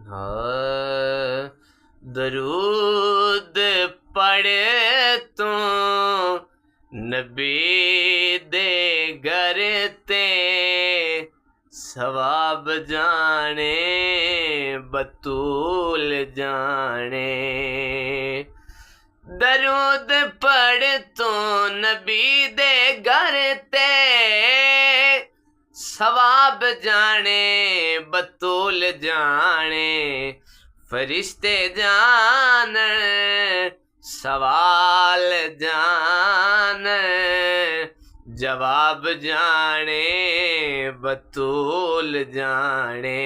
हाँ, दरूद पढ़े तू नबी दे घर ते सवाब जाने बतूल जाने। दरूद पढ़ तू नबी दे घर ते सवाब जाने बतूल जाने। फरिश्ते जान सवाल जान जवाब जाने बतूल जाने।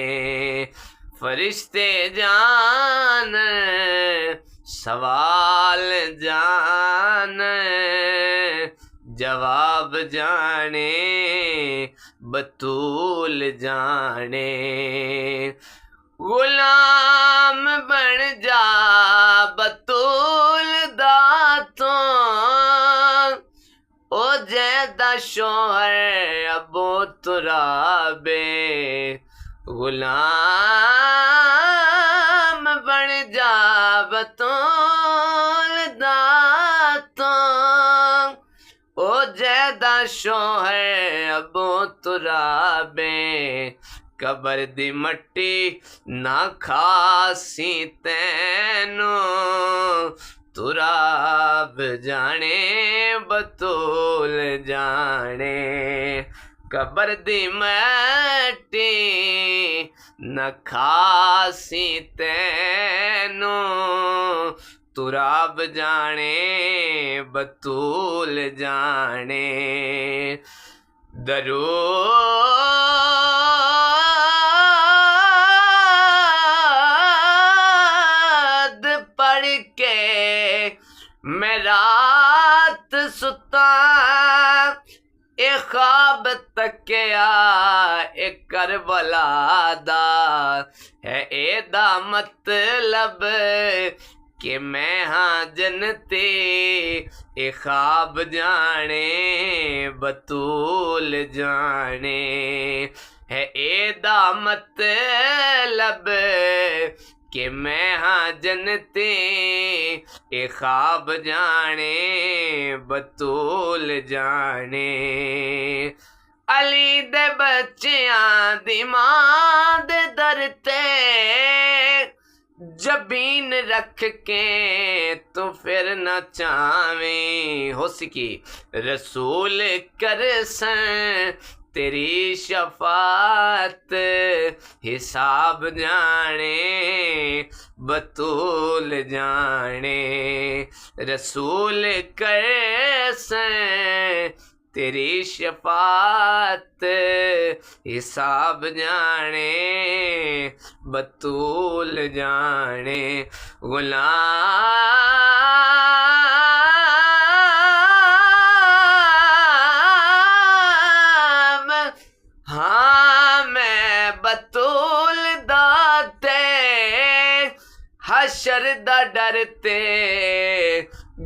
फरिश्ते जान सवाल जान जवाब जाने बतूल जाने। गुलाम बन जा बतूल दा तू ओ जैदा शोहर अबू तुराबे। गुलाम बन जा बतूल दा तू ओ जैदा शोहर अबू तुराबे। कबर दी मट्टी ना खासी तैनू तुराब जाने बतूल जाने। कबर दी मट्टी न खासी तैनू तुराब जाने बतूल जाने। दरूद पढ़ के मैं रात सुता ए ख्वाब तकिया ए करबला दा है एदा मतलब कि मैं हाँ जनते ए ख्वाब जाने बतूल जाने। है एदा मतलब कि मैं हाँ जनते ए ख्वाब जाने बतूल जाने। अली दे बच्चियां दी मां दे दर ते जबीन रख के तो फिर न चावें हो सकी रसूल कर सन तेरी शफात हिसाब जाने बतूल जाने। रसूल कर सन तेरी शफात हिसाब जाने बतूल जाने। गुलाम हाँ मैं बतूल दाते हशर दा डरते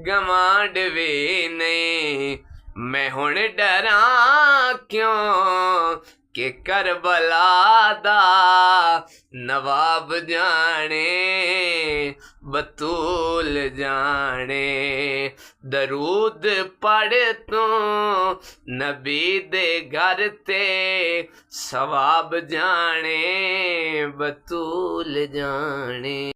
गवांड भी नहीं। मैं हुण डरा क्यों कि करबला दा नवाब जाने बतूल जाने। दरूद पढ़ तू नबी दे घर ते सवाब जाने बतूल जाने।